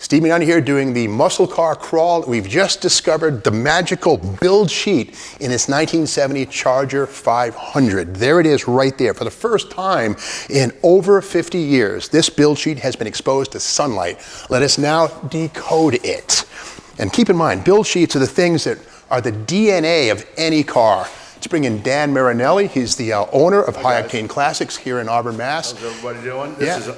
Steve Marinelli here doing the muscle car crawl. We've just discovered the magical build sheet in this 1970 Charger 500. There it is right there. For the first time in over 50 years, this build sheet has been exposed to sunlight. Let us now decode it. And keep in mind, build sheets are the things that are the DNA of any car. Let's bring in Dan Marinelli. He's the owner of High Octane Classics here in Auburn, Mass. How's everybody doing? This is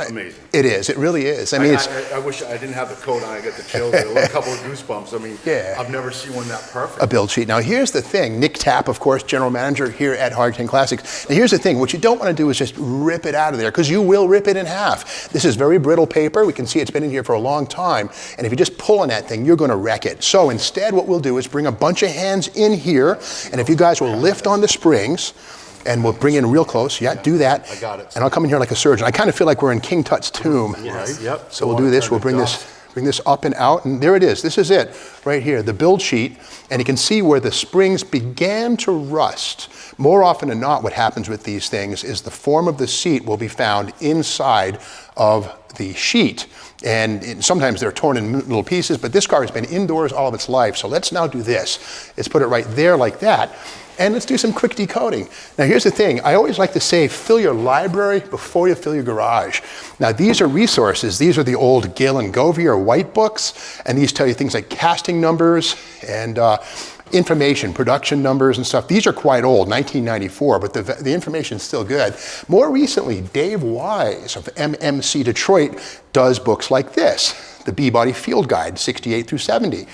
amazing. It is. It really is. I mean, I wish I didn't have the coat on. I get the chills, a couple of goosebumps. I mean, I've never seen one that perfect. A build sheet. Now, here's the thing. Nick Tapp, of course, general manager here at High Octane Classics. Now, here's the thing. What you don't want to do is just rip it out of there, because you will rip it in half. This is very brittle paper. We can see it's been in here for a long time. And if you just pull on that thing, you're going to wreck it. So instead, what we'll do is bring a bunch of hands in here. And if you guys will lift on the springs, and we'll bring in real close. Yeah, do that. I got it. And I'll come in here like a surgeon. I kind of feel like we're in King Tut's tomb. Yes. Yep. So we'll do this. We'll bring this up and out. And there it is. This is it right here, the build sheet. And you can see where the springs began to rust. More often than not, what happens with these things is the form of the seat will be found inside of the sheet. And sometimes they're torn in little pieces, but this car has been indoors all of its life. So let's now do this. Let's put it right there like that. And let's do some quick decoding. Now here's the thing, I always like to say, fill your library before you fill your garage. Now these are resources. These are the old Gale and Govey or white books, and these tell you things like casting numbers and information, production numbers and stuff. These are quite old, 1994, but the information's still good. More recently, Dave Wise of MMC Detroit does books like this, the B-Body Field Guide, 68 through 70.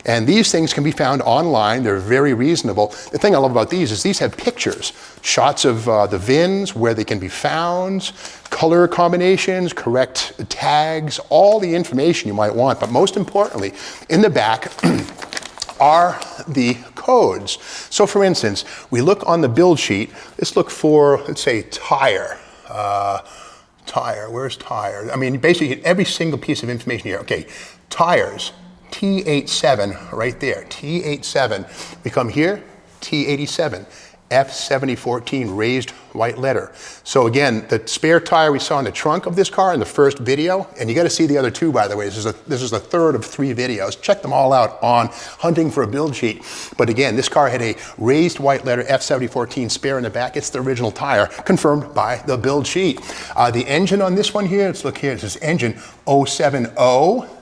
And these things can be found online. They're very reasonable. The thing I love about these is these have pictures, shots of the VINs, where they can be found, color combinations, correct tags, all the information you might want. But most importantly, in the back are the codes. So for instance, we look on the build sheet. Let's look for, let's say, tire. Tire, where's tire? I mean, basically every single piece of information here. Okay, tires, T87 right there, T87. We come here, T87, F7014 raised white letter. So again, the spare tire we saw in the trunk of this car in the first video, and you got to see the other two, by the way. This is the third of 3 videos. Check them all out on Hunting for a Build Sheet. But again, this car had a raised white letter F7014 spare in the back. It's the original tire, confirmed by the build sheet. The engine on this one here, let's look here. This is engine 070.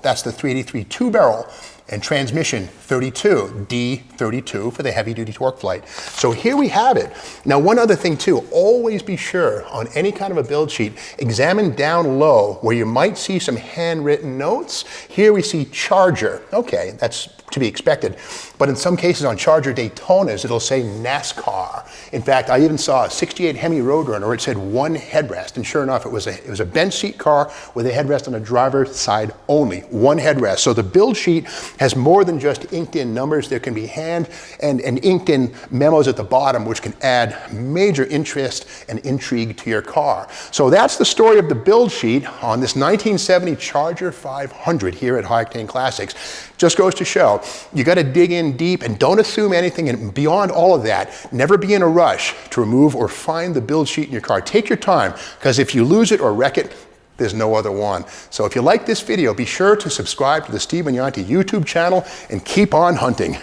That's the 383 2-barrel. And transmission 32, D32 for the heavy duty torque flight. So here we have it. Now one other thing too, always be sure on any kind of a build sheet, examine down low where you might see some handwritten notes. Here we see Charger. Okay, that's to be expected. But in some cases on Charger Daytonas, it'll say NASCAR. In fact, I even saw a 68 Hemi Roadrunner where it said 1 headrest. And sure enough, it was a bench seat car with a headrest on the driver's side only, 1 headrest. So the build sheet has more than just inked in numbers. There can be hand and inked in memos at the bottom, which can add major interest and intrigue to your car. So that's the story of the build sheet on this 1970 Charger 500 here at High Octane Classics. Just goes to show, you got to dig in deep and don't assume anything. And beyond all of that, never be in a rush to remove or find the build sheet in your car. Take your time, because if you lose it or wreck it, there's no other one. So if you like this video, be sure to subscribe to the Steve Marinelli YouTube channel and keep on hunting.